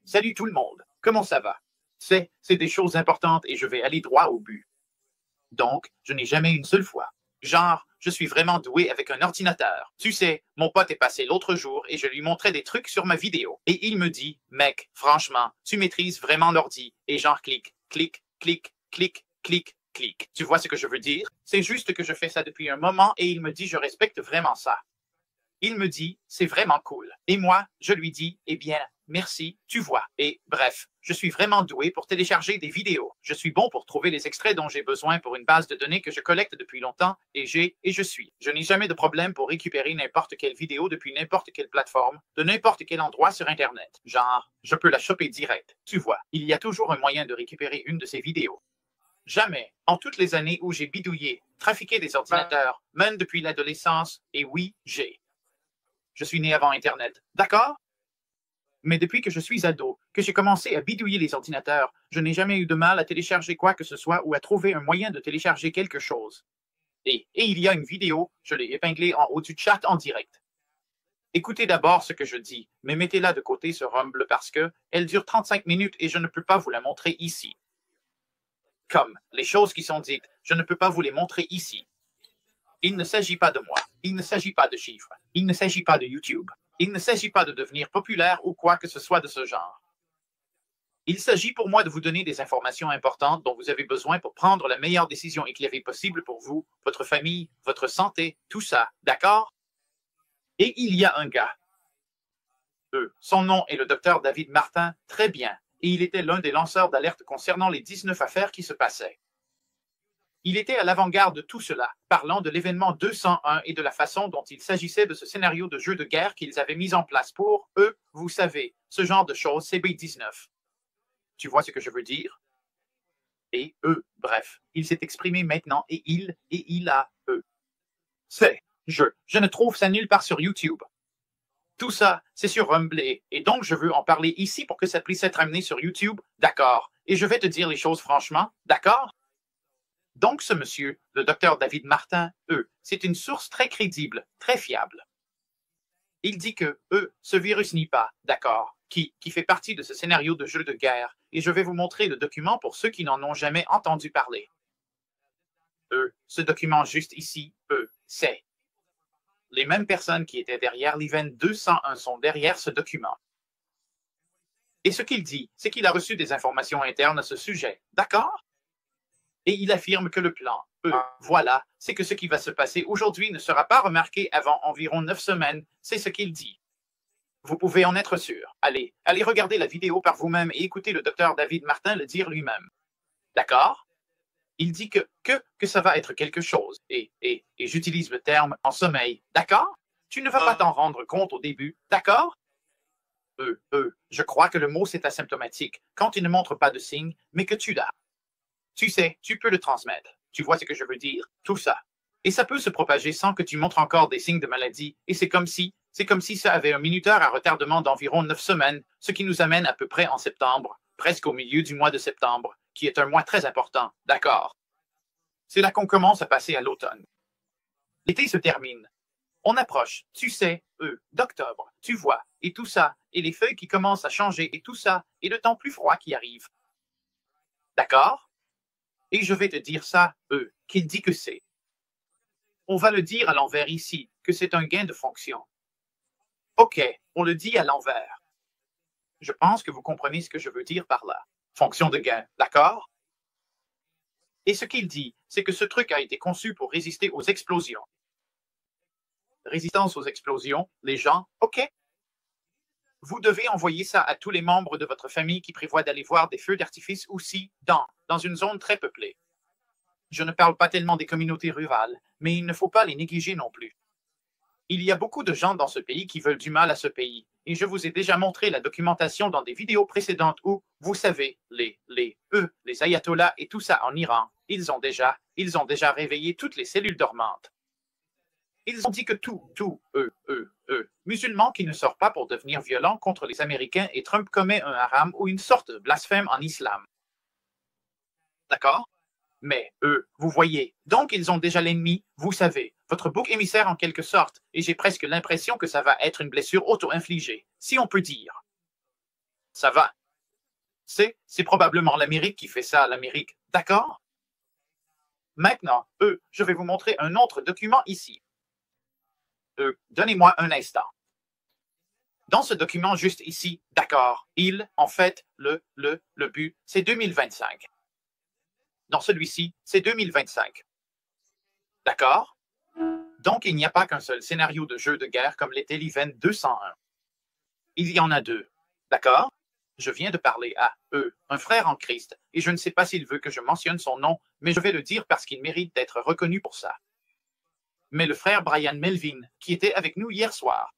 Salut tout le monde, comment ça va? C'est des choses importantes et je vais aller droit au but. Donc, je n'ai jamais une seule fois. Genre, je suis vraiment doué avec un ordinateur. Tu sais, mon pote est passé l'autre jour et je lui montrais des trucs sur ma vidéo. Et il me dit, mec, franchement, tu maîtrises vraiment l'ordi. Et genre, clic, clic, clic, clic, clic, clic. Tu vois ce que je veux dire? C'est juste que je fais ça depuis un moment et il me dit, je respecte vraiment ça. Il me dit, c'est vraiment cool. Et moi, je lui dis, eh bien, merci, tu vois. Et bref, je suis vraiment doué pour télécharger des vidéos. Je suis bon pour trouver les extraits dont j'ai besoin pour une base de données que je collecte depuis longtemps et je suis. Je n'ai jamais de problème pour récupérer n'importe quelle vidéo depuis n'importe quelle plateforme, de n'importe quel endroit sur Internet. Genre, je peux la choper direct. Tu vois, il y a toujours un moyen de récupérer une de ces vidéos. Jamais, en toutes les années où j'ai bidouillé, trafiqué des ordinateurs, même depuis l'adolescence, et oui, je suis né avant Internet, d'accord? Mais depuis que je suis ado, que j'ai commencé à bidouiller les ordinateurs, je n'ai jamais eu de mal à télécharger quoi que ce soit ou à trouver un moyen de télécharger quelque chose. Et il y a une vidéo, je l'ai épinglée en haut du chat en direct. Écoutez d'abord ce que je dis, mais mettez-la de côté sur Rumble parce que elle dure 35 minutes et je ne peux pas vous la montrer ici. Comme les choses qui sont dites, je ne peux pas vous les montrer ici. Il ne s'agit pas de moi, il ne s'agit pas de chiffres, il ne s'agit pas de YouTube, il ne s'agit pas de devenir populaire ou quoi que ce soit de ce genre. Il s'agit pour moi de vous donner des informations importantes dont vous avez besoin pour prendre la meilleure décision éclairée possible pour vous, votre famille, votre santé, tout ça, d'accord? Et il y a un gars. Son nom est le docteur David Martin, très bien, et il était l'un des lanceurs d'alerte concernant les 19 affaires qui se passaient. Il était à l'avant-garde de tout cela, parlant de l'événement 201 et de la façon dont il s'agissait de ce scénario de jeu de guerre qu'ils avaient mis en place pour, eux, vous savez, ce genre de choses, CB19. Tu vois ce que je veux dire? Et bref, il s'est exprimé maintenant et il a, je ne trouve ça nulle part sur YouTube. Tout ça, c'est sur Rumble et donc je veux en parler ici pour que ça puisse être amené sur YouTube, d'accord? Et je vais te dire les choses franchement, d'accord? Donc, ce monsieur, le docteur David Martin, c'est une source très crédible, très fiable. Il dit que, ce virus n'y pas, d'accord, qui fait partie de ce scénario de jeu de guerre, et je vais vous montrer le document pour ceux qui n'en ont jamais entendu parler. Ce document juste ici, c'est. Les mêmes personnes qui étaient derrière l'event 201 sont derrière ce document. Et ce qu'il dit, c'est qu'il a reçu des informations internes à ce sujet, d'accord? Et il affirme que le plan, voilà, c'est que ce qui va se passer aujourd'hui ne sera pas remarqué avant environ 9 semaines, c'est ce qu'il dit. Vous pouvez en être sûr. Allez regarder la vidéo par vous-même et écoutez le docteur David Martin le dire lui-même. D'accord? Il dit que ça va être quelque chose, et j'utilise le terme en sommeil, d'accord? Tu ne vas pas t'en rendre compte au début, d'accord? Je crois que le mot c'est asymptomatique, quand il ne montre pas de signe, mais que tu l'as. Tu sais, tu peux le transmettre. Tu vois ce que je veux dire? Tout ça. Et ça peut se propager sans que tu montres encore des signes de maladie. Et c'est comme si ça avait un minuteur à retardement d'environ 9 semaines, ce qui nous amène à peu près en septembre, presque au milieu du mois de septembre, qui est un mois très important. D'accord? C'est là qu'on commence à passer à l'automne. L'été se termine. On approche, tu sais, d'octobre, tu vois, et tout ça, et les feuilles qui commencent à changer, et tout ça, et le temps plus froid qui arrive. D'accord? Et je vais te dire ça, qu'il dit que c'est. On va le dire à l'envers ici, que c'est un gain de fonction. Ok, on le dit à l'envers. Je pense que vous comprenez ce que je veux dire par là. Fonction de gain, d'accord? Et ce qu'il dit, c'est que ce truc a été conçu pour résister aux explosions. Résistance aux explosions, les gens, ok? Vous devez envoyer ça à tous les membres de votre famille qui prévoient d'aller voir des feux d'artifice aussi dans une zone très peuplée. Je ne parle pas tellement des communautés rurales, mais il ne faut pas les négliger non plus. Il y a beaucoup de gens dans ce pays qui veulent du mal à ce pays, et je vous ai déjà montré la documentation dans des vidéos précédentes où, vous savez, les ayatollahs et tout ça en Iran, ils ont déjà réveillé toutes les cellules dormantes. Ils ont dit que musulman qui ne sort pas pour devenir violent contre les Américains et Trump commet un haram ou une sorte de blasphème en islam. D'accord? Mais vous voyez, donc ils ont déjà l'ennemi, vous savez, votre bouc émissaire en quelque sorte, et j'ai presque l'impression que ça va être une blessure auto-infligée, si on peut dire. Ça va. C'est probablement l'Amérique qui fait ça, l'Amérique. D'accord? Maintenant, je vais vous montrer un autre document ici. Donnez-moi un instant. Dans ce document juste ici, d'accord, en fait, le but, c'est 2025. Dans celui-ci, c'est 2025. D'accord? Donc, il n'y a pas qu'un seul scénario de jeu de guerre comme l'était l'Event 201. Il y en a deux. D'accord? Je viens de parler à un frère en Christ, et je ne sais pas s'il veut que je mentionne son nom, mais je vais le dire parce qu'il mérite d'être reconnu pour ça. Mais le frère Brian Melvin, qui était avec nous hier soir.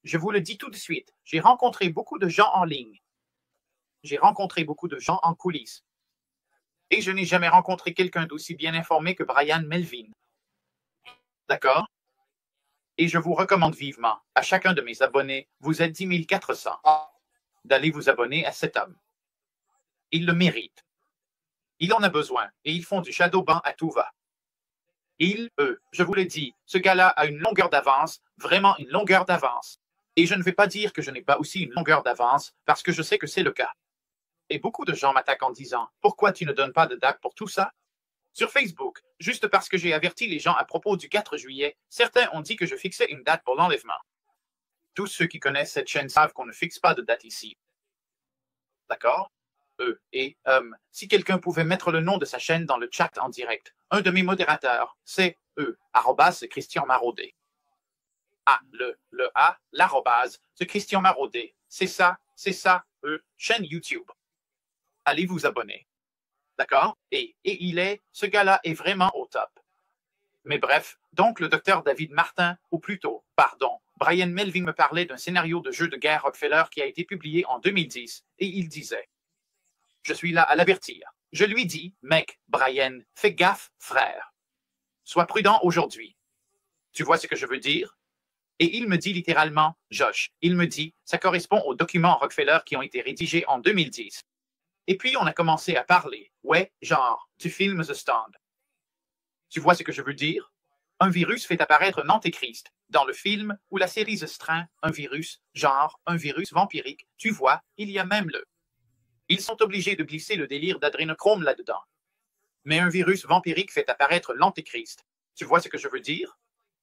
Je vous le dis tout de suite, j'ai rencontré beaucoup de gens en ligne. J'ai rencontré beaucoup de gens en coulisses. Et je n'ai jamais rencontré quelqu'un d'aussi bien informé que Brian Melvin. D'accord? Et je vous recommande vivement, à chacun de mes abonnés, vous êtes 10 400, d'aller vous abonner à cet homme. Il le mérite. Il en a besoin, et ils font du shadowban à tout va. Je vous l'ai dit, ce gars-là a une longueur d'avance, vraiment une longueur d'avance. Et je ne vais pas dire que je n'ai pas aussi une longueur d'avance, parce que je sais que c'est le cas. Et beaucoup de gens m'attaquent en disant « Pourquoi tu ne donnes pas de date pour tout ça ?» Sur Facebook, juste parce que j'ai averti les gens à propos du 4 juillet, certains ont dit que je fixais une date pour l'enlèvement. Tous ceux qui connaissent cette chaîne savent qu'on ne fixe pas de date ici. D'accord? Si quelqu'un pouvait mettre le nom de sa chaîne dans le chat en direct, un de mes modérateurs, c'est Christian Maraudet. L'arrobase, c'est Christian Maraudet. C'est ça, chaîne YouTube. Allez vous abonner. D'accord? Et ce gars-là est vraiment au top. Mais bref, donc le docteur David Martin, ou plutôt, pardon, Brian Melvin me parlait d'un scénario de jeu de guerre Rockefeller qui a été publié en 2010, et il disait « Je suis là à l'avertir. Je lui dis, mec, Brian, fais gaffe, frère. Sois prudent aujourd'hui. Tu vois ce que je veux dire? » Et il me dit littéralement, Josh, il me dit, ça correspond aux documents Rockefeller qui ont été rédigés en 2010. Et puis on a commencé à parler. Ouais, genre, tu filmes The Stand. Tu vois ce que je veux dire? Un virus fait apparaître un antéchrist. Dans le film ou la série The Strain, un virus, genre, un virus vampirique, tu vois, il y a même le. Ils sont obligés de glisser le délire d'adrénochrome là-dedans. Mais un virus vampirique fait apparaître l'antéchrist. Tu vois ce que je veux dire?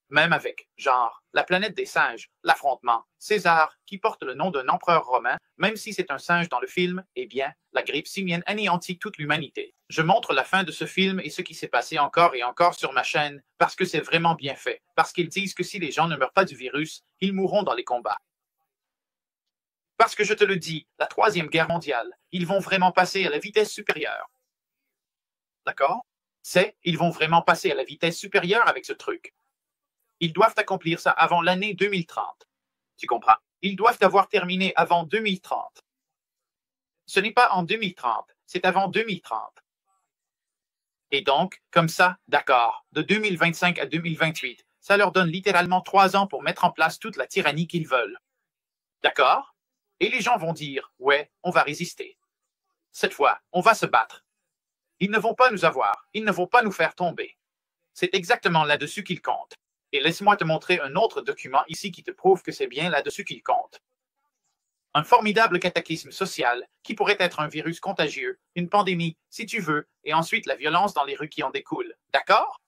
Même avec, genre, la planète des singes, l'affrontement, César, qui porte le nom d'un empereur romain, même si c'est un singe dans le film, eh bien, la grippe simienne anéantit toute l'humanité. Je montre la fin de ce film et ce qui s'est passé encore et encore sur ma chaîne, parce que c'est vraiment bien fait, parce qu'ils disent que si les gens ne meurent pas du virus, ils mourront dans les combats. Parce que je te le dis, la Troisième Guerre mondiale, ils vont vraiment passer à la vitesse supérieure. D'accord? Ils vont vraiment passer à la vitesse supérieure avec ce truc. Ils doivent accomplir ça avant l'année 2030. Tu comprends? Ils doivent avoir terminé avant 2030. Ce n'est pas en 2030, c'est avant 2030. Et donc, comme ça, d'accord, de 2025 à 2028, ça leur donne littéralement 3 ans pour mettre en place toute la tyrannie qu'ils veulent. D'accord? Et les gens vont dire, ouais, on va résister. Cette fois, on va se battre. Ils ne vont pas nous avoir, ils ne vont pas nous faire tomber. C'est exactement là-dessus qu'ils comptent. Et laisse-moi te montrer un autre document ici qui te prouve que c'est bien là-dessus qu'il compte. Un formidable cataclysme social qui pourrait être un virus contagieux, une pandémie, si tu veux, et ensuite la violence dans les rues qui en découle. D'accord?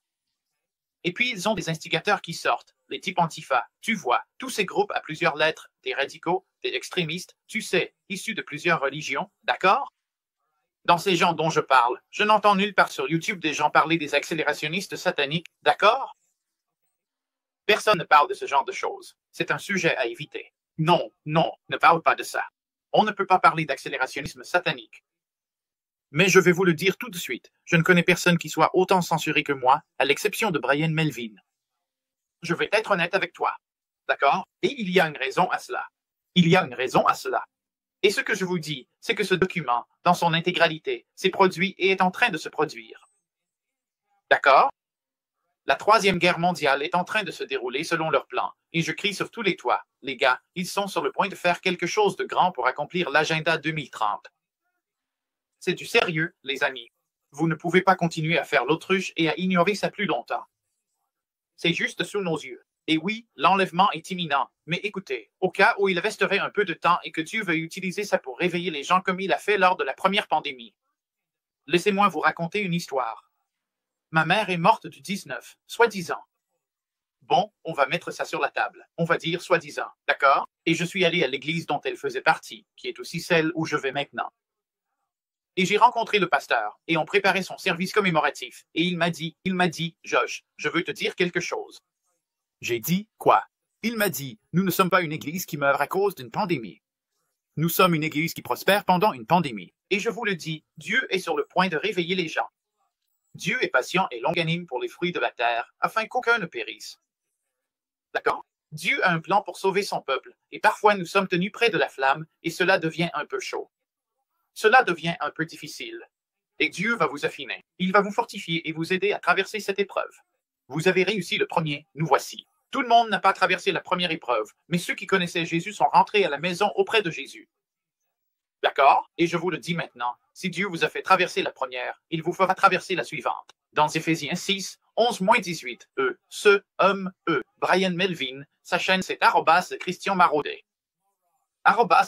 Et puis ils ont des instigateurs qui sortent, les types Antifa, tu vois, tous ces groupes à plusieurs lettres, des radicaux, des extrémistes, tu sais, issus de plusieurs religions, d'accord? Dans ces gens dont je parle, je n'entends nulle part sur YouTube des gens parler des accélérationnistes sataniques, d'accord? Personne ne parle de ce genre de choses. C'est un sujet à éviter. Non, ne parle pas de ça. On ne peut pas parler d'accélérationnisme satanique. Mais je vais vous le dire tout de suite, je ne connais personne qui soit autant censuré que moi, à l'exception de Brian Melvin. Je vais être honnête avec toi. D'accord? Et il y a une raison à cela. Il y a une raison à cela. Et ce que je vous dis, c'est que ce document, dans son intégralité, s'est produit et est en train de se produire. D'accord? La Troisième Guerre mondiale est en train de se dérouler selon leur plan, et je crie sur tous les toits, les gars, ils sont sur le point de faire quelque chose de grand pour accomplir l'agenda 2030. C'est du sérieux, les amis. Vous ne pouvez pas continuer à faire l'autruche et à ignorer ça plus longtemps. C'est juste sous nos yeux. Et oui, l'enlèvement est imminent, mais écoutez, au cas où il resterait un peu de temps et que Dieu veuille utiliser ça pour réveiller les gens comme il a fait lors de la première pandémie. Laissez-moi vous raconter une histoire. Ma mère est morte du 19, soi-disant. Bon, on va mettre ça sur la table. On va dire soi-disant, d'accord? Et je suis allé à l'église dont elle faisait partie, qui est aussi celle où je vais maintenant. Et j'ai rencontré le pasteur, et on préparait son service commémoratif. Et il m'a dit, Josh, je veux te dire quelque chose. J'ai dit, quoi? Il m'a dit, nous ne sommes pas une église qui meurt à cause d'une pandémie. Nous sommes une église qui prospère pendant une pandémie. Et je vous le dis, Dieu est sur le point de réveiller les gens. Dieu est patient et longanime pour les fruits de la terre, afin qu'aucun ne périsse. D'accord? Dieu a un plan pour sauver son peuple, et parfois nous sommes tenus près de la flamme, et cela devient un peu chaud. Cela devient un peu difficile. Et Dieu va vous affiner. Il va vous fortifier et vous aider à traverser cette épreuve. Vous avez réussi le premier, nous voici. Tout le monde n'a pas traversé la première épreuve, mais ceux qui connaissaient Jésus sont rentrés à la maison auprès de Jésus. D'accord? Et je vous le dis maintenant, si Dieu vous a fait traverser la première, il vous fera traverser la suivante. Dans Éphésiens 6, 11-18, Brian Melvin, sa chaîne c'est @Christian Maraudet.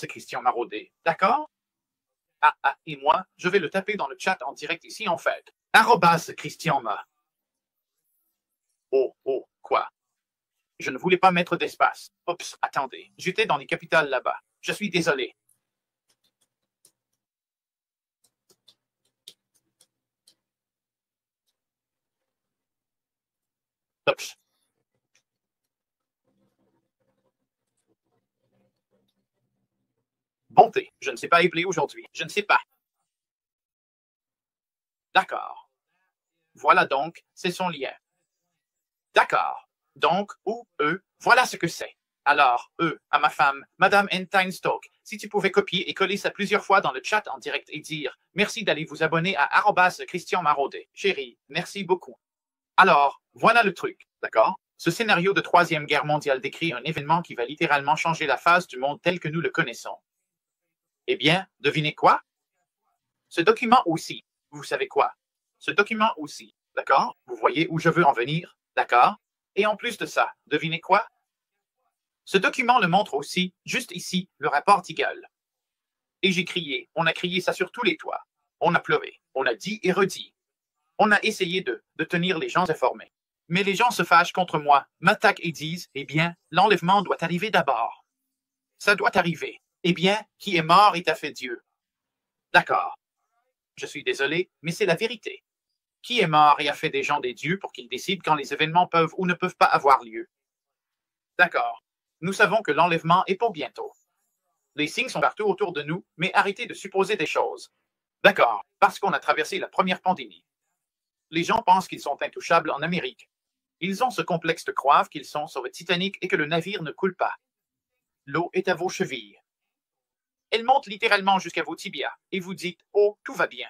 @Christian Maraudet, d'accord? Et moi, je vais le taper dans le chat en direct ici en fait. @Christian Ma. Oh, quoi? Je ne voulais pas mettre d'espace. Oups, attendez, j'étais dans les capitales là-bas. Je suis désolé. Oups. Bonté, je ne sais pas épeler aujourd'hui. Je ne sais pas. D'accord. Voilà donc, c'est son lien. D'accord. Donc, voilà ce que c'est. Alors, à ma femme, Madame Entine-Stoke, si tu pouvais copier et coller ça plusieurs fois dans le chat en direct et dire « Merci d'aller vous abonner à @Christian Maraudet. Chérie, merci beaucoup. » Alors, voilà le truc, d'accord? Ce scénario de Troisième Guerre mondiale décrit un événement qui va littéralement changer la face du monde tel que nous le connaissons. Eh bien, devinez quoi? Ce document aussi. Vous savez quoi? Ce document aussi, d'accord? Vous voyez où je veux en venir, d'accord? Et en plus de ça, devinez quoi? Ce document le montre aussi, juste ici, le rapport d'Eagle. Et j'ai crié, on a crié ça sur tous les toits. On a pleuré, on a dit et redit. On a essayé de tenir les gens informés. Mais les gens se fâchent contre moi, m'attaquent et disent, eh bien, l'enlèvement doit arriver d'abord. Ça doit arriver. Eh bien, qui est mort et a fait Dieu. D'accord. Je suis désolé, mais c'est la vérité. Qui est mort et a fait des gens des dieux pour qu'ils décident quand les événements peuvent ou ne peuvent pas avoir lieu? D'accord. Nous savons que l'enlèvement est pour bientôt. Les signes sont partout autour de nous, mais arrêtez de supposer des choses. D'accord, parce qu'on a traversé la première pandémie. Les gens pensent qu'ils sont intouchables en Amérique. Ils ont ce complexe de croire qu'ils sont sur le Titanic et que le navire ne coule pas. L'eau est à vos chevilles. Elle monte littéralement jusqu'à vos tibias, et vous dites « Oh, tout va bien ».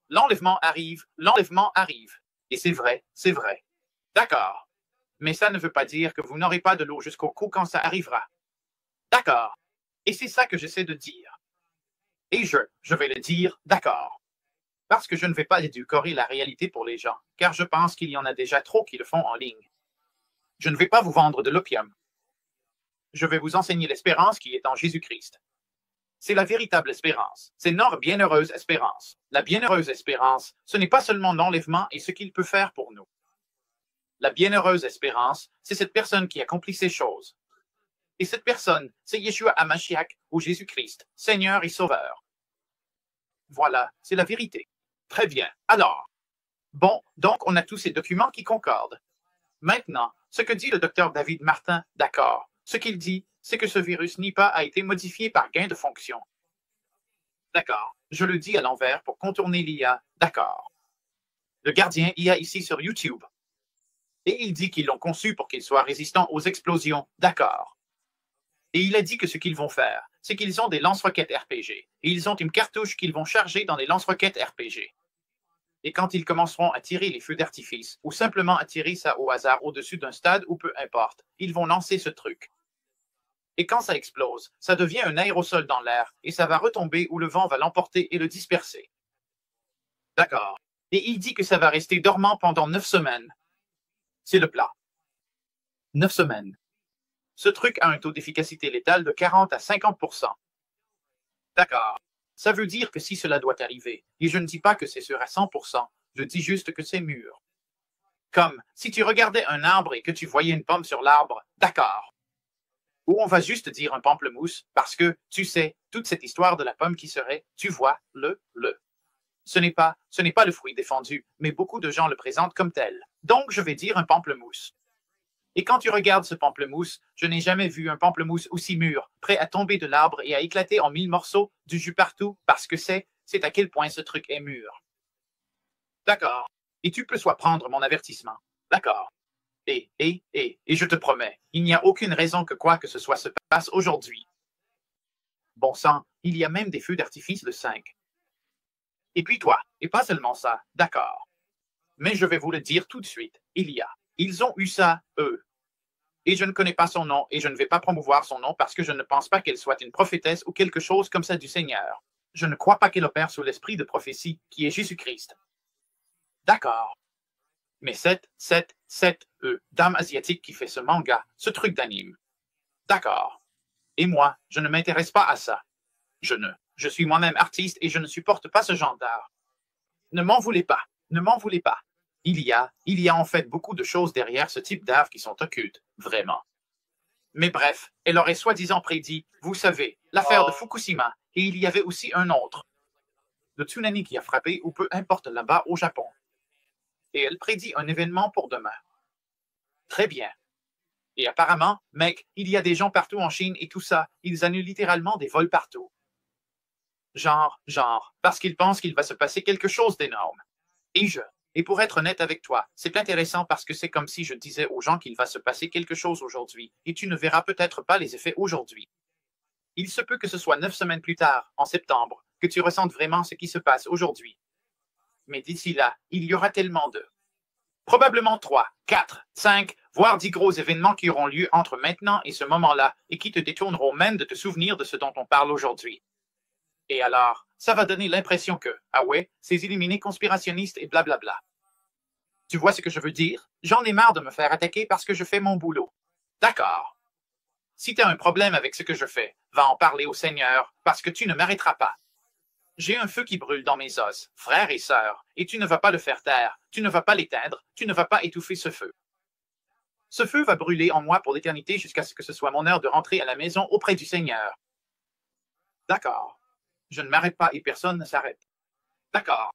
L'enlèvement arrive. Et c'est vrai, c'est vrai. D'accord. Mais ça ne veut pas dire que vous n'aurez pas de l'eau jusqu'au cou quand ça arrivera. D'accord. Et c'est ça que j'essaie de dire. Et je vais le dire, d'accord. Parce que je ne vais pas édulcorer la réalité pour les gens, car je pense qu'il y en a déjà trop qui le font en ligne. Je ne vais pas vous vendre de l'opium. Je vais vous enseigner l'espérance qui est en Jésus-Christ. C'est la véritable espérance. C'est notre bienheureuse espérance. La bienheureuse espérance, ce n'est pas seulement l'enlèvement et ce qu'il peut faire pour nous. La bienheureuse espérance, c'est cette personne qui accomplit ces choses. Et cette personne, c'est Yeshua HaMashiach ou Jésus-Christ, Seigneur et Sauveur. Voilà, c'est la vérité. Très bien. Alors, bon, donc on a tous ces documents qui concordent. Maintenant, ce que dit le docteur David Martin, d'accord. Ce qu'il dit, c'est que ce virus Nipah a été modifié par gain de fonction. D'accord. Je le dis à l'envers pour contourner l'IA. D'accord. Le gardien IA ici sur YouTube. Et il dit qu'ils l'ont conçu pour qu'il soit résistant aux explosions. D'accord. Et il a dit que ce qu'ils vont faire, c'est qu'ils ont des lance-roquettes RPG. Et ils ont une cartouche qu'ils vont charger dans des lance-roquettes RPG. Et quand ils commenceront à tirer les feux d'artifice, ou simplement à tirer ça au hasard au-dessus d'un stade ou peu importe, ils vont lancer ce truc. Et quand ça explose, ça devient un aérosol dans l'air, et ça va retomber où le vent va l'emporter et le disperser. D'accord. Et il dit que ça va rester dormant pendant 9 semaines. C'est le plat. 9 semaines. Ce truc a un taux d'efficacité létale de 40 à 50%. D'accord. Ça veut dire que si cela doit arriver, et je ne dis pas que c'est sûr à 100%, je dis juste que c'est mûr. Comme si tu regardais un arbre et que tu voyais une pomme sur l'arbre, d'accord. Ou on va juste dire un pamplemousse, parce que, tu sais, toute cette histoire de la pomme qui serait, tu vois, le. Ce n'est pas le fruit défendu, mais beaucoup de gens le présentent comme tel. Donc je vais dire un pamplemousse. Et quand tu regardes ce pamplemousse, je n'ai jamais vu un pamplemousse aussi mûr, prêt à tomber de l'arbre et à éclater en 1000 morceaux, du jus partout, parce que c'est à quel point ce truc est mûr. D'accord. Et tu peux soit prendre mon avertissement. D'accord. Et je te promets, il n'y a aucune raison que quoi que ce soit se passe aujourd'hui. Bon sang, il y a même des feux d'artifice le 5. Et puis toi, et pas seulement ça, d'accord. Mais je vais vous le dire tout de suite, ils ont eu ça, eux. Et je ne connais pas son nom et je ne vais pas promouvoir son nom parce que je ne pense pas qu'elle soit une prophétesse ou quelque chose comme ça du Seigneur. Je ne crois pas qu'elle opère sous l'esprit de prophétie qui est Jésus-Christ. D'accord. Mais cette dame asiatique qui fait ce manga, ce truc d'anime. D'accord. Et moi, je ne m'intéresse pas à ça. Je suis moi-même artiste et je ne supporte pas ce genre d'art. Ne m'en voulez pas. Ne m'en voulez pas. Il y a en fait beaucoup de choses derrière ce type d'art qui sont occultes, vraiment. Mais bref, elle aurait soi-disant prédit, vous savez, l'affaire de Fukushima, et il y avait aussi un autre. Le tsunami qui a frappé ou peu importe là-bas au Japon. Et elle prédit un événement pour demain. Très bien. Et apparemment, mec, il y a des gens partout en Chine et tout ça, ils annulent littéralement des vols partout. Genre, parce qu'ils pensent qu'il va se passer quelque chose d'énorme. Et pour être honnête avec toi, c'est intéressant parce que c'est comme si je disais aux gens qu'il va se passer quelque chose aujourd'hui, et tu ne verras peut-être pas les effets aujourd'hui. Il se peut que ce soit 9 semaines plus tard, en septembre, que tu ressentes vraiment ce qui se passe aujourd'hui. Mais d'ici là, il y aura tellement de... Probablement 3, 4, 5, voire 10 gros événements qui auront lieu entre maintenant et ce moment-là, et qui te détourneront même de te souvenir de ce dont on parle aujourd'hui. Et alors, ça va donner l'impression que, ah ouais, ces illuminés conspirationnistes et blablabla. Tu vois ce que je veux dire? J'en ai marre de me faire attaquer parce que je fais mon boulot. D'accord. Si tu as un problème avec ce que je fais, va en parler au Seigneur, parce que tu ne m'arrêteras pas. J'ai un feu qui brûle dans mes os, frères et sœurs, et tu ne vas pas le faire taire, tu ne vas pas l'éteindre, tu ne vas pas étouffer ce feu. Ce feu va brûler en moi pour l'éternité jusqu'à ce que ce soit mon heure de rentrer à la maison auprès du Seigneur. D'accord. Je ne m'arrête pas et personne ne s'arrête. D'accord.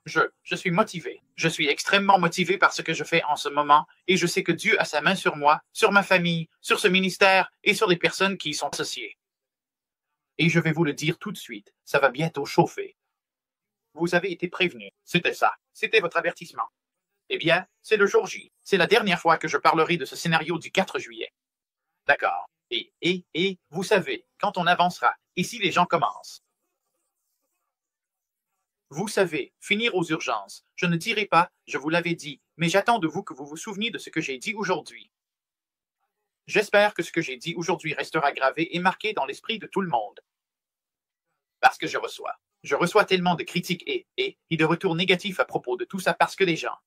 Je suis motivé. Je suis extrêmement motivé par ce que je fais en ce moment et je sais que Dieu a sa main sur moi, sur ma famille, sur ce ministère et sur les personnes qui y sont associées. Et je vais vous le dire tout de suite, ça va bientôt chauffer. Vous avez été prévenu. C'était ça. C'était votre avertissement. Eh bien, c'est le jour J. C'est la dernière fois que je parlerai de ce scénario du 4 juillet. D'accord. Et, vous savez, quand on avancera, et si les gens commencent. Vous savez, finir aux urgences. Je ne dirai pas, je vous l'avais dit, mais j'attends de vous que vous vous souveniez de ce que j'ai dit aujourd'hui. J'espère que ce que j'ai dit aujourd'hui restera gravé et marqué dans l'esprit de tout le monde. Parce que je reçois tellement de critiques et de retours négatifs à propos de tout ça parce que les gens,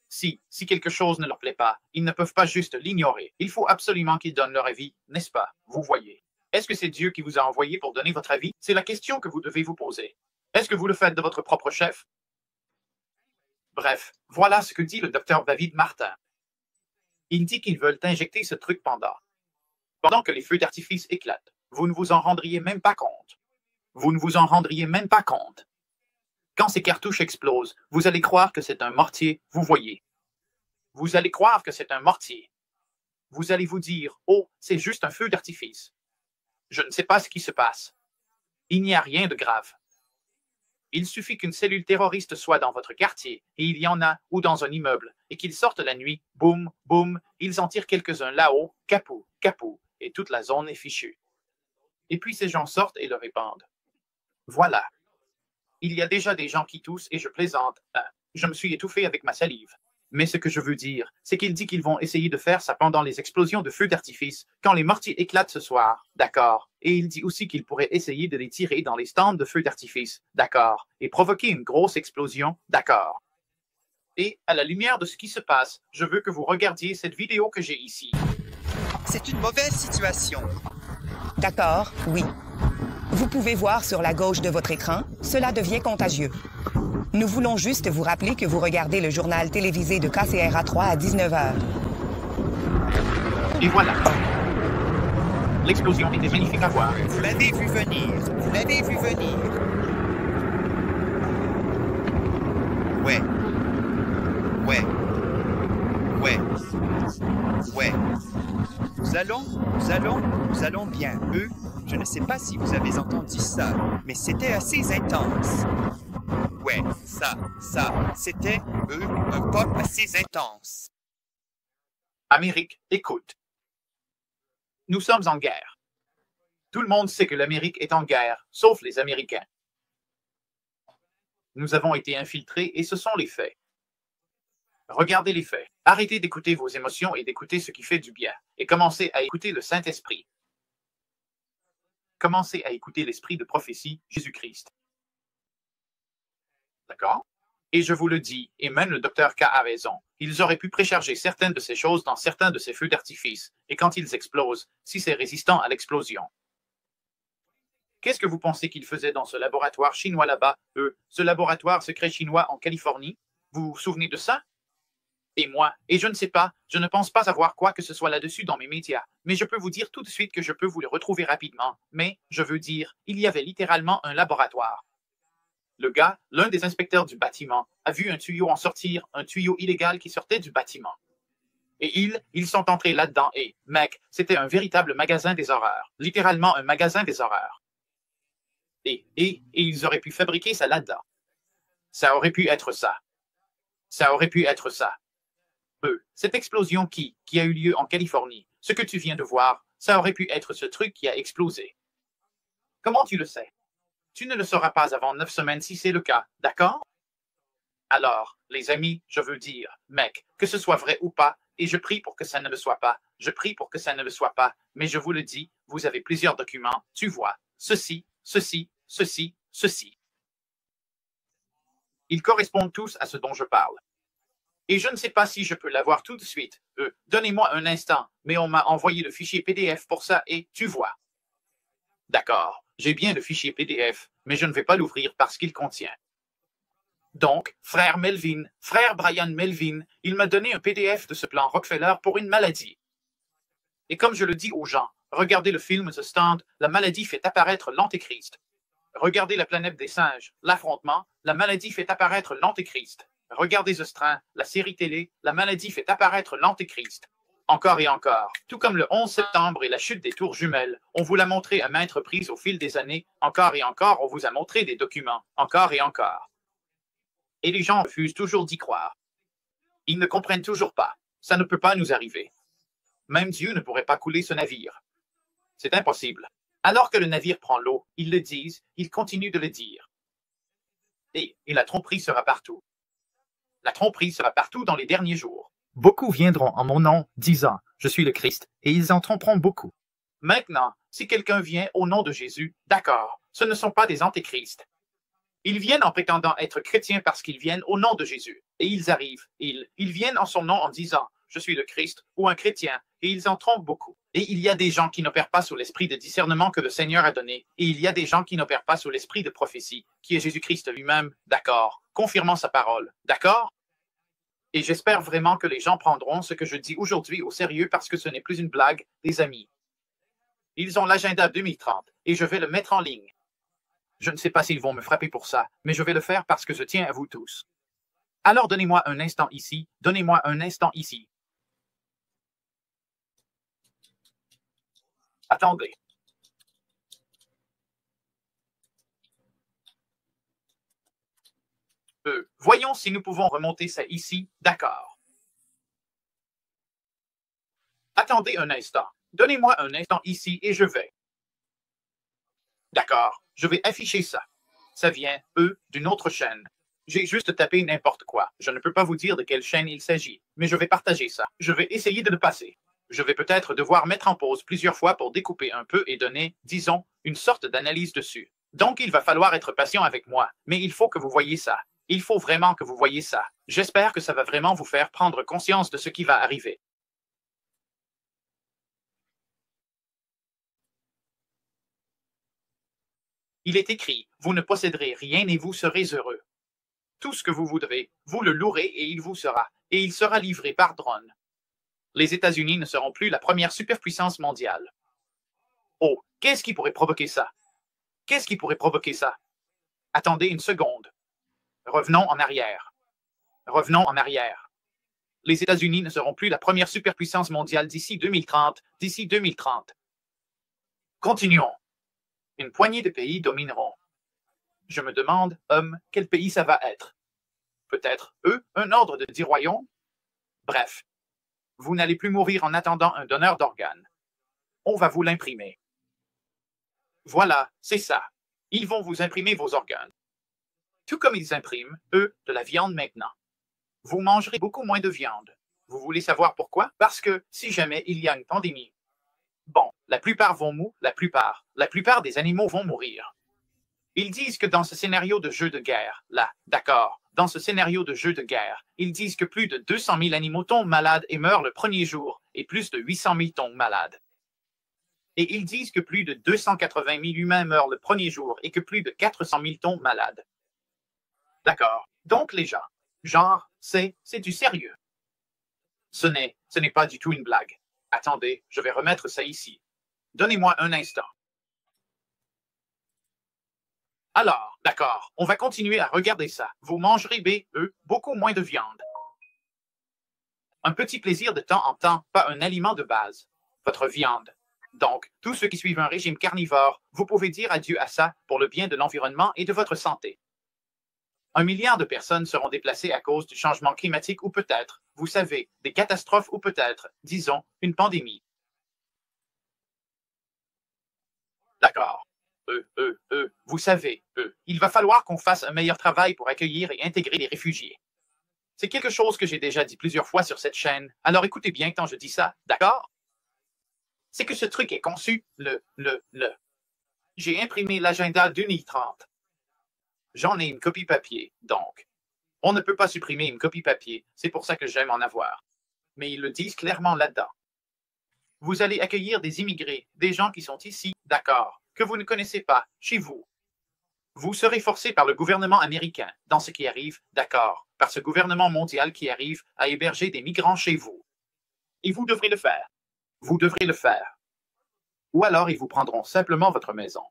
si quelque chose ne leur plaît pas, ils ne peuvent pas juste l'ignorer. Il faut absolument qu'ils donnent leur avis, n'est-ce pas? Vous voyez. Est-ce que c'est Dieu qui vous a envoyé pour donner votre avis? C'est la question que vous devez vous poser. Est-ce que vous le faites de votre propre chef? Bref, voilà ce que dit le docteur David Martin. Il dit qu'ils veulent injecter ce truc pendant que les feux d'artifice éclatent. Vous ne vous en rendriez même pas compte. Vous ne vous en rendriez même pas compte. Quand ces cartouches explosent, vous allez croire que c'est un mortier, vous voyez. Vous allez croire que c'est un mortier. Vous allez vous dire, oh, c'est juste un feu d'artifice. Je ne sais pas ce qui se passe. Il n'y a rien de grave. Il suffit qu'une cellule terroriste soit dans votre quartier, et il y en a, ou dans un immeuble, et qu'ils sortent la nuit, boum, boum, ils en tirent quelques-uns là-haut, capou, capou, et toute la zone est fichue. Et puis ces gens sortent et le répandent. Voilà. Il y a déjà des gens qui toussent et je plaisante. Je me suis étouffé avec ma salive. Mais ce que je veux dire, c'est qu'il dit qu'ils vont essayer de faire ça pendant les explosions de feux d'artifice, quand les mortiers éclatent ce soir, d'accord. Et il dit aussi qu'ils pourraient essayer de les tirer dans les stands de feux d'artifice, d'accord. Et provoquer une grosse explosion, d'accord. Et, à la lumière de ce qui se passe, je veux que vous regardiez cette vidéo que j'ai ici. C'est une mauvaise situation. D'accord, oui. Vous pouvez voir sur la gauche de votre écran, cela devient contagieux. Nous voulons juste vous rappeler que vous regardez le journal télévisé de KCRA3 à 19h. Et voilà. L'explosion était magnifique à voir. Vous l'avez vu venir. Vous l'avez vu venir. Ouais. Ouais. Ouais. Ouais. Nous allons bien. Eux, je ne sais pas si vous avez entendu ça, mais c'était assez intense. Ouais, ça, c'était, un pop assez intense. Amérique, écoute. Nous sommes en guerre. Tout le monde sait que l'Amérique est en guerre, sauf les Américains. Nous avons été infiltrés et ce sont les faits. Regardez les faits. Arrêtez d'écouter vos émotions et d'écouter ce qui fait du bien. Et commencez à écouter le Saint-Esprit. Commencez à écouter l'esprit de prophétie, Jésus-Christ. D'accord? Et je vous le dis, et même le docteur K a raison, ils auraient pu précharger certaines de ces choses dans certains de ces feux d'artifice, et quand ils explosent, si c'est résistant à l'explosion. Qu'est-ce que vous pensez qu'ils faisaient dans ce laboratoire chinois là-bas, ce laboratoire secret chinois en Californie? Vous vous souvenez de ça? Et moi, et je ne sais pas, je ne pense pas avoir quoi que ce soit là-dessus dans mes médias, mais je peux vous dire tout de suite que je peux vous le retrouver rapidement. Mais, je veux dire, il y avait littéralement un laboratoire. Le gars, l'un des inspecteurs du bâtiment, a vu un tuyau en sortir, un tuyau illégal qui sortait du bâtiment. Et ils sont entrés là-dedans et, mec, c'était un véritable magasin des horreurs. Littéralement un magasin des horreurs. Et ils auraient pu fabriquer ça là-dedans. Ça aurait pu être ça. Ça aurait pu être ça. Cette explosion qui a eu lieu en Californie, ce que tu viens de voir, ça aurait pu être ce truc qui a explosé. Comment tu le sais? Tu ne le sauras pas avant 9 semaines si c'est le cas, d'accord? Alors, les amis, je veux dire, mec, que ce soit vrai ou pas, et je prie pour que ça ne le soit pas, je prie pour que ça ne le soit pas, mais je vous le dis, vous avez plusieurs documents, tu vois, ceci, ceci, ceci, ceci. Ils correspondent tous à ce dont je parle. Et je ne sais pas si je peux l'avoir tout de suite. Donnez-moi un instant, mais on m'a envoyé le fichier PDF pour ça et tu vois. D'accord, j'ai bien le fichier PDF, mais je ne vais pas l'ouvrir parce qu'il contient. Donc, frère Melvin, frère Brian Melvin, il m'a donné un PDF de ce plan Rockefeller pour une maladie. Et comme je le dis aux gens, regardez le film The Stand, la maladie fait apparaître l'Antéchrist. Regardez la planète des singes, l'affrontement, la maladie fait apparaître l'Antéchrist. Regardez The Strain, la série télé, la maladie fait apparaître l'Antéchrist. Encore et encore, tout comme le 11 septembre et la chute des tours jumelles, on vous l'a montré à maintes reprises au fil des années, encore et encore, on vous a montré des documents, encore et encore. Et les gens refusent toujours d'y croire. Ils ne comprennent toujours pas. Ça ne peut pas nous arriver. Même Dieu ne pourrait pas couler ce navire. C'est impossible. Alors que le navire prend l'eau, ils le disent, ils continuent de le dire. Et la tromperie sera partout. La tromperie sera partout dans les derniers jours. Beaucoup viendront en mon nom, disant, je suis le Christ, et ils en tromperont beaucoup. Maintenant, si quelqu'un vient au nom de Jésus, d'accord, ce ne sont pas des antéchrists. Ils viennent en prétendant être chrétiens parce qu'ils viennent au nom de Jésus. Et ils arrivent, ils viennent en son nom en disant, je suis le Christ, ou un chrétien, et ils en trompent beaucoup. Et il y a des gens qui n'opèrent pas sous l'esprit de discernement que le Seigneur a donné, et il y a des gens qui n'opèrent pas sous l'esprit de prophétie, qui est Jésus-Christ lui-même, d'accord, confirmant sa parole, d'accord? Et j'espère vraiment que les gens prendront ce que je dis aujourd'hui au sérieux parce que ce n'est plus une blague, les amis. Ils ont l'agenda 2030, et je vais le mettre en ligne. Je ne sais pas s'ils vont me frapper pour ça, mais je vais le faire parce que je tiens à vous tous. Alors donnez-moi un instant ici, donnez-moi un instant ici. Attendez. Voyons si nous pouvons remonter ça ici, d'accord. Attendez un instant. Donnez-moi un instant ici et je vais. D'accord, je vais afficher ça. Ça vient, d'une autre chaîne. J'ai juste tapé n'importe quoi. Je ne peux pas vous dire de quelle chaîne il s'agit, mais je vais partager ça. Je vais essayer de le passer. Je vais peut-être devoir mettre en pause plusieurs fois pour découper un peu et donner, disons, une sorte d'analyse dessus. Donc il va falloir être patient avec moi, mais il faut que vous voyez ça. Il faut vraiment que vous voyiez ça. J'espère que ça va vraiment vous faire prendre conscience de ce qui va arriver. Il est écrit, vous ne posséderez rien et vous serez heureux. Tout ce que vous voudrez, vous le louerez et il sera livré par drone. Les États-Unis ne seront plus la première superpuissance mondiale. Oh, qu'est-ce qui pourrait provoquer ça? Qu'est-ce qui pourrait provoquer ça? Attendez une seconde. Revenons en arrière. Revenons en arrière. Les États-Unis ne seront plus la première superpuissance mondiale d'ici 2030. D'ici 2030. Continuons. Une poignée de pays domineront. Je me demande, quel pays ça va être? Peut-être, un ordre de 10 royaumes? Bref, vous n'allez plus mourir en attendant un donneur d'organes. On va vous l'imprimer. Voilà, c'est ça. Ils vont vous imprimer vos organes. Tout comme ils impriment, eux, de la viande maintenant. Vous mangerez beaucoup moins de viande. Vous voulez savoir pourquoi? Parce que, si jamais il y a une pandémie, bon, la plupart des animaux vont mourir. Ils disent que dans ce scénario de jeu de guerre, dans ce scénario de jeu de guerre, ils disent que plus de 200 000 animaux tombent malades et meurent le premier jour, et plus de 800 000 tombent malades. Et ils disent que plus de 280 000 humains meurent le premier jour et que plus de 400 000 tombent malades. D'accord. Donc les gens, genre, c'est du sérieux. Ce n'est pas du tout une blague. Attendez, je vais remettre ça ici. Donnez-moi un instant. Alors, d'accord, on va continuer à regarder ça. Vous mangerez beaucoup moins de viande. Un petit plaisir de temps en temps, pas un aliment de base. Votre viande. Donc, tous ceux qui suivent un régime carnivore, vous pouvez dire adieu à ça pour le bien de l'environnement et de votre santé. 1 milliard de personnes seront déplacées à cause du changement climatique ou peut-être, vous savez, des catastrophes ou peut-être, disons, une pandémie. D'accord. Vous savez, il va falloir qu'on fasse un meilleur travail pour accueillir et intégrer les réfugiés. C'est quelque chose que j'ai déjà dit plusieurs fois sur cette chaîne, alors écoutez bien quand je dis ça, d'accord? C'est que ce truc est conçu, J'ai imprimé l'agenda 2030. J'en ai une copie papier, donc. On ne peut pas supprimer une copie papier, c'est pour ça que j'aime en avoir. Mais ils le disent clairement là-dedans. Vous allez accueillir des immigrés, des gens qui sont ici, d'accord, que vous ne connaissez pas, chez vous. Vous serez forcé par le gouvernement américain, dans ce qui arrive, d'accord, par ce gouvernement mondial qui arrive à héberger des migrants chez vous. Et vous devrez le faire. Vous devrez le faire. Ou alors ils vous prendront simplement votre maison.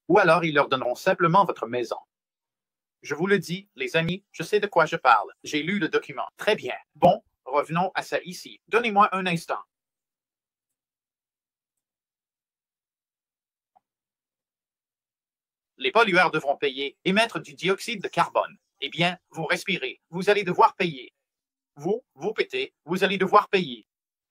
Ou alors ils leur donneront simplement votre maison. Je vous le dis, les amis, je sais de quoi je parle. J'ai lu le document. Très bien. Bon, revenons à ça ici. Donnez-moi un instant. Les pollueurs devront payer, émettre du dioxyde de carbone. Eh bien, vous respirez, vous allez devoir payer. Vous pétez, vous allez devoir payer.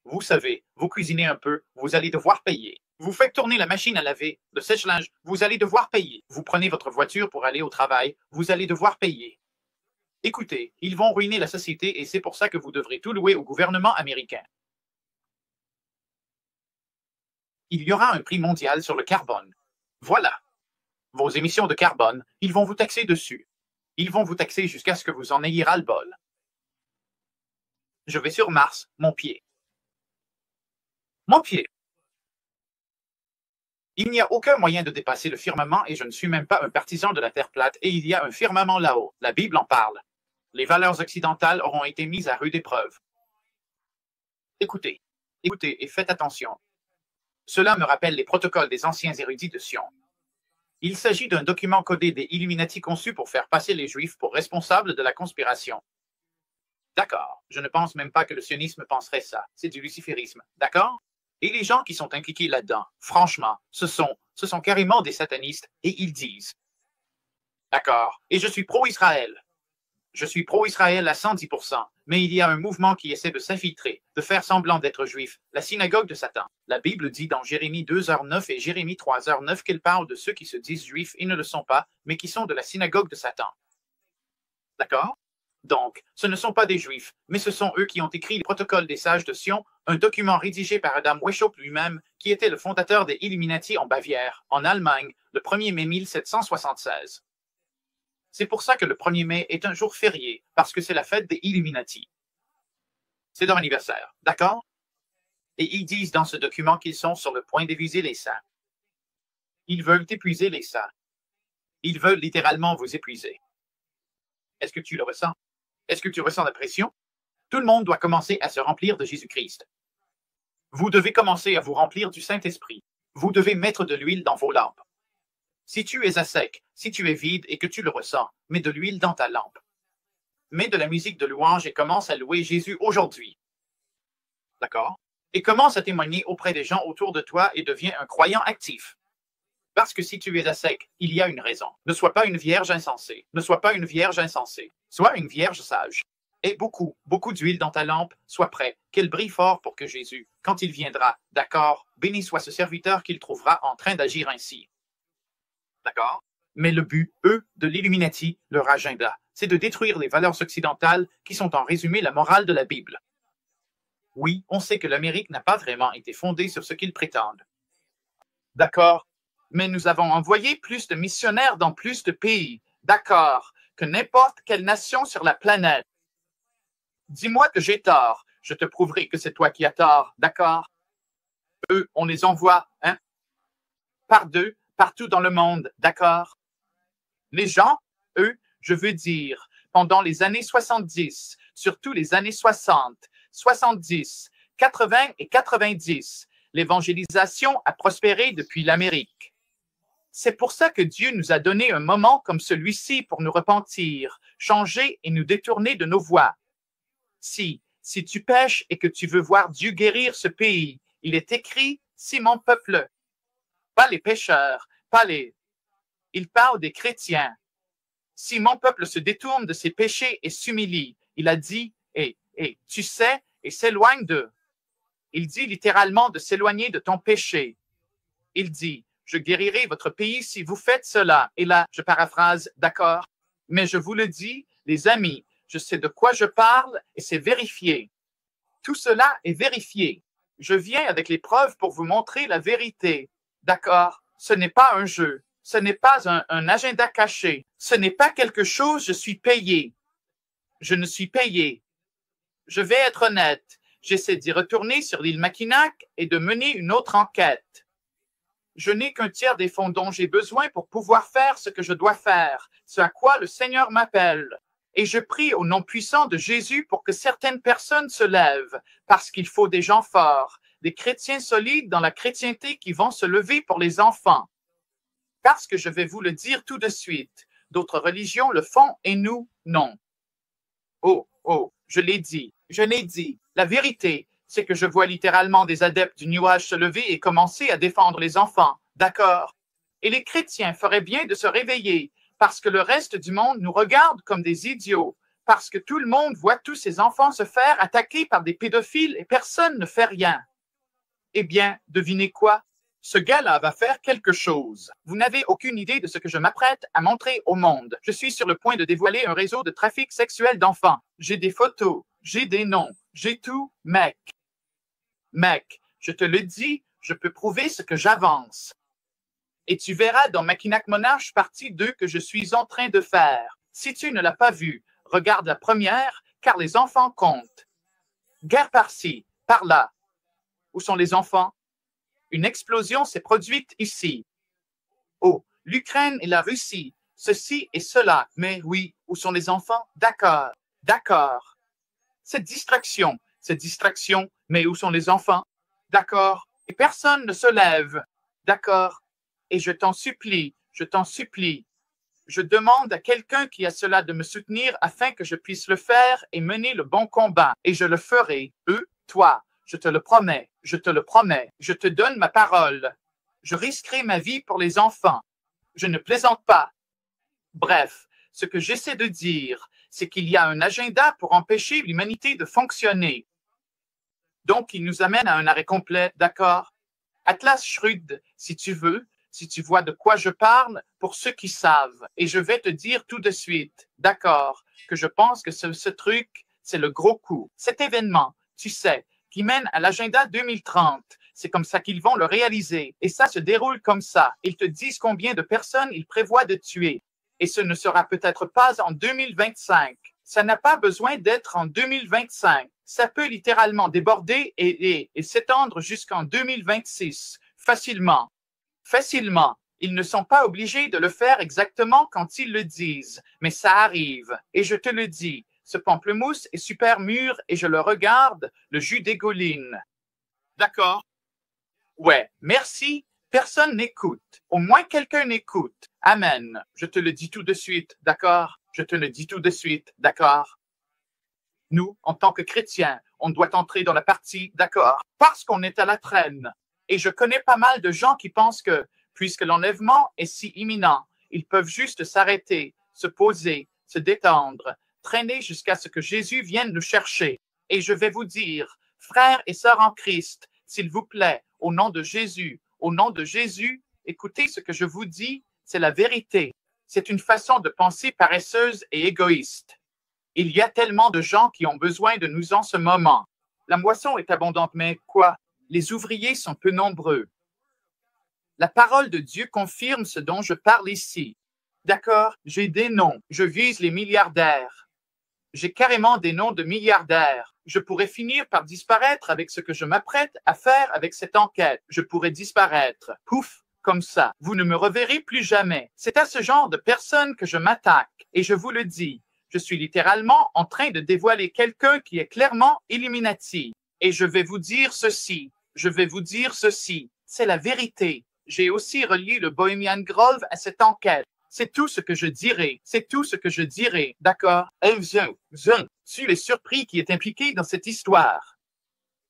Vous savez, vous cuisinez un peu, vous allez devoir payer. Vous faites tourner la machine à laver, le sèche-linge, vous allez devoir payer. Vous prenez votre voiture pour aller au travail, vous allez devoir payer. Écoutez, ils vont ruiner la société et c'est pour ça que vous devrez tout louer au gouvernement américain. Il y aura un prix mondial sur le carbone. Voilà. Vos émissions de carbone, ils vont vous taxer dessus. Ils vont vous taxer jusqu'à ce que vous en ayez ras-le-bol. Je vais sur Mars, mon pied. Mon pied. Il n'y a aucun moyen de dépasser le firmament et je ne suis même pas un partisan de la Terre plate et il y a un firmament là-haut. La Bible en parle. Les valeurs occidentales auront été mises à rude épreuve. Écoutez et faites attention. Cela me rappelle les protocoles des anciens érudits de Sion. Il s'agit d'un document codé des Illuminati conçu pour faire passer les Juifs pour responsables de la conspiration. D'accord, je ne pense même pas que le sionisme penserait ça. C'est du luciférisme, d'accord? Et les gens qui sont impliqués là-dedans, franchement, ce sont carrément des satanistes et ils disent. D'accord, et je suis pro-Israël. Je suis pro-Israël à 110%, mais il y a un mouvement qui essaie de s'infiltrer, de faire semblant d'être juif, la synagogue de Satan. La Bible dit dans Jérémie 2h9 et Jérémie 3h9 qu'elle parle de ceux qui se disent juifs et ne le sont pas, mais qui sont de la synagogue de Satan. D'accord? Donc, ce ne sont pas des juifs, mais ce sont eux qui ont écrit les protocoles des sages de Sion, un document rédigé par Adam Weishaupt lui-même, qui était le fondateur des Illuminati en Bavière, en Allemagne, le 1er mai 1776. C'est pour ça que le 1er mai est un jour férié, parce que c'est la fête des Illuminati. C'est leur anniversaire, d'accord? Et ils disent dans ce document qu'ils sont sur le point d'épuiser les saints. Ils veulent épuiser les saints. Ils veulent littéralement vous épuiser. Est-ce que tu le ressens? Est-ce que tu ressens la pression? Tout le monde doit commencer à se remplir de Jésus-Christ. Vous devez commencer à vous remplir du Saint-Esprit. Vous devez mettre de l'huile dans vos lampes. Si tu es à sec, si tu es vide et que tu le ressens, mets de l'huile dans ta lampe. Mets de la musique de louange et commence à louer Jésus aujourd'hui. D'accord? Et commence à témoigner auprès des gens autour de toi et deviens un croyant actif. Parce que si tu es à sec, il y a une raison. Ne sois pas une vierge insensée. Ne sois pas une vierge insensée. Sois une vierge sage. Et beaucoup d'huile dans ta lampe. Sois prêt. Qu'elle brille fort pour que Jésus, quand il viendra, d'accord, béni soit ce serviteur qu'il trouvera en train d'agir ainsi. D'accord? Mais le but, de l'Illuminati, leur agenda, c'est de détruire les valeurs occidentales qui sont en résumé la morale de la Bible. Oui, on sait que l'Amérique n'a pas vraiment été fondée sur ce qu'ils prétendent. D'accord? Mais nous avons envoyé plus de missionnaires dans plus de pays, d'accord, que n'importe quelle nation sur la planète. Dis-moi que j'ai tort, je te prouverai que c'est toi qui as tort, d'accord? On les envoie, par deux, partout dans le monde, d'accord? Les gens, je veux dire, pendant les années 70, surtout les années 60, 70, 80 et 90, l'évangélisation a prospéré depuis l'Amérique. C'est pour ça que Dieu nous a donné un moment comme celui-ci pour nous repentir, changer et nous détourner de nos voies. Si tu pèches et que tu veux voir Dieu guérir ce pays, il est écrit, si mon peuple, pas les pécheurs, il parle des chrétiens. Si mon peuple se détourne de ses péchés et s'humilie, il a dit, et s'éloigne d'eux. Il dit littéralement de s'éloigner de ton péché. Il dit, je guérirai votre pays si vous faites cela. Et là, je paraphrase, d'accord, mais je vous le dis, les amis, je sais de quoi je parle et c'est vérifié. Tout cela est vérifié. Je viens avec les preuves pour vous montrer la vérité. D'accord, ce n'est pas un jeu, ce n'est pas un agenda caché, ce n'est pas quelque chose, je suis payé. Je ne suis payé. Je vais être honnête, j'essaie d'y retourner sur l'île Mackinac et de mener une autre enquête. Je n'ai qu'un tiers des fonds dont j'ai besoin pour pouvoir faire ce que je dois faire, ce à quoi le Seigneur m'appelle. Et je prie au nom puissant de Jésus pour que certaines personnes se lèvent, parce qu'il faut des gens forts, des chrétiens solides dans la chrétienté qui vont se lever pour les enfants. Parce que je vais vous le dire tout de suite, d'autres religions le font et nous, non. Oh, je l'ai dit. La vérité, c'est que je vois littéralement des adeptes du New Age se lever et commencer à défendre les enfants, d'accord? Et les chrétiens feraient bien de se réveiller, parce que le reste du monde nous regarde comme des idiots, parce que tout le monde voit tous ces enfants se faire attaquer par des pédophiles et personne ne fait rien. Eh bien, devinez quoi? Ce gars-là va faire quelque chose. Vous n'avez aucune idée de ce que je m'apprête à montrer au monde. Je suis sur le point de dévoiler un réseau de trafic sexuel d'enfants. J'ai des photos, j'ai des noms, j'ai tout, mec. Mec, je te le dis, je peux prouver ce que j'avance. Et tu verras dans Mackinac Monarch partie 2 que je suis en train de faire. Si tu ne l'as pas vu, regarde la première, car les enfants comptent. Guerre par-ci, par-là. Où sont les enfants? Une explosion s'est produite ici. Oh, l'Ukraine et la Russie, ceci et cela. Mais oui, où sont les enfants? D'accord. Cette distraction, mais où sont les enfants? D'accord. Et personne ne se lève. D'accord. Et je t'en supplie. Je demande à quelqu'un qui a cela de me soutenir afin que je puisse le faire et mener le bon combat. Et je le ferai. Toi. Je te le promets, je te donne ma parole. Je risquerai ma vie pour les enfants. Je ne plaisante pas. Bref, ce que j'essaie de dire, c'est qu'il y a un agenda pour empêcher l'humanité de fonctionner. Donc, il nous amène à un arrêt complet, d'accord? Atlas Shrugged, si tu veux, si tu vois de quoi je parle, pour ceux qui savent. Et je vais te dire tout de suite, d'accord, que je pense que ce truc, c'est le gros coup. Cet événement, tu sais, qui mène à l'agenda 2030. C'est comme ça qu'ils vont le réaliser. Et ça se déroule comme ça. Ils te disent combien de personnes ils prévoient de tuer. Et ce ne sera peut-être pas en 2025. Ça n'a pas besoin d'être en 2025. Ça peut littéralement déborder et s'étendre jusqu'en 2026. Facilement. Facilement. Ils ne sont pas obligés de le faire exactement quand ils le disent, mais ça arrive. Et je te le dis, ce pamplemousse est super mûr et je le regarde, le jus dégouline. D'accord? Ouais, merci. Personne n'écoute. Au moins quelqu'un n'écoute. Amen. Je te le dis tout de suite, d'accord? Je te le dis tout de suite, d'accord? Nous, en tant que chrétiens, on doit entrer dans la partie, d'accord? Parce qu'on est à la traîne. Et je connais pas mal de gens qui pensent que, puisque l'enlèvement est si imminent, ils peuvent juste s'arrêter, se poser, se détendre, traîner jusqu'à ce que Jésus vienne nous chercher. Et je vais vous dire, frères et sœurs en Christ, s'il vous plaît, au nom de Jésus, écoutez ce que je vous dis, c'est la vérité. C'est une façon de penser paresseuse et égoïste. Il y a tellement de gens qui ont besoin de nous en ce moment. La moisson est abondante, mais quoi? Les ouvriers sont peu nombreux. La parole de Dieu confirme ce dont je parle ici. D'accord, j'ai des noms. Je vise les milliardaires. J'ai carrément des noms de milliardaires. Je pourrais finir par disparaître avec ce que je m'apprête à faire avec cette enquête. Je pourrais disparaître. Pouf, comme ça. Vous ne me reverrez plus jamais. C'est à ce genre de personnes que je m'attaque. Et je vous le dis, je suis littéralement en train de dévoiler quelqu'un qui est clairement Illuminati. Et je vais vous dire ceci. C'est la vérité. J'ai aussi relié le Bohemian Grove à cette enquête. C'est tout ce que je dirai. D'accord? Tu es surpris qui est impliqué dans cette histoire.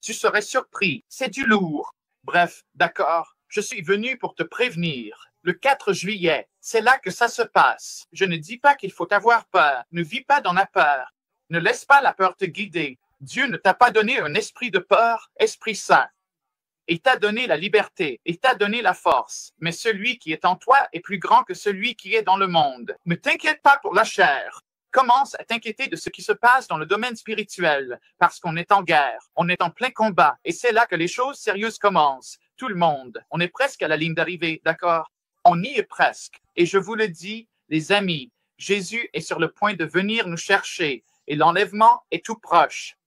Tu serais surpris. C'est du lourd. Bref, d'accord. Je suis venu pour te prévenir. Le 4 juillet, c'est là que ça se passe. Je ne dis pas qu'il faut avoir peur. Ne vis pas dans la peur. Ne laisse pas la peur te guider. Dieu ne t'a pas donné un esprit de peur, Esprit Saint. Il t'a donné la liberté, il t'a donné la force. Mais celui qui est en toi est plus grand que celui qui est dans le monde. Ne t'inquiète pas pour la chair. Commence à t'inquiéter de ce qui se passe dans le domaine spirituel, parce qu'on est en guerre, on est en plein combat, et c'est là que les choses sérieuses commencent. Tout le monde, on est presque à la ligne d'arrivée, d'accord? On y est presque. Et je vous le dis, les amis, Jésus est sur le point de venir nous chercher, et l'enlèvement est tout proche.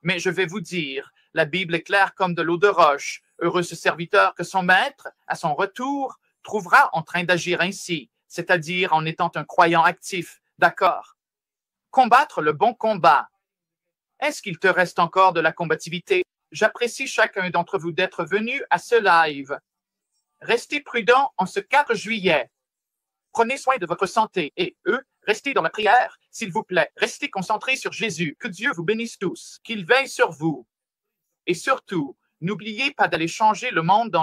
Mais je vais vous dire, la Bible est claire comme de l'eau de roche. Heureux ce serviteur que son maître, à son retour, trouvera en train d'agir ainsi, c'est-à-dire en étant un croyant actif, d'accord? Combattre le bon combat. Est-ce qu'il te reste encore de la combativité? J'apprécie chacun d'entre vous d'être venu à ce live. Restez prudents en ce 4 juillet. Prenez soin de votre santé et restez dans la prière, s'il vous plaît. Restez concentrés sur Jésus. Que Dieu vous bénisse tous, qu'il veille sur vous. Et surtout, n'oubliez pas d'aller changer le monde dans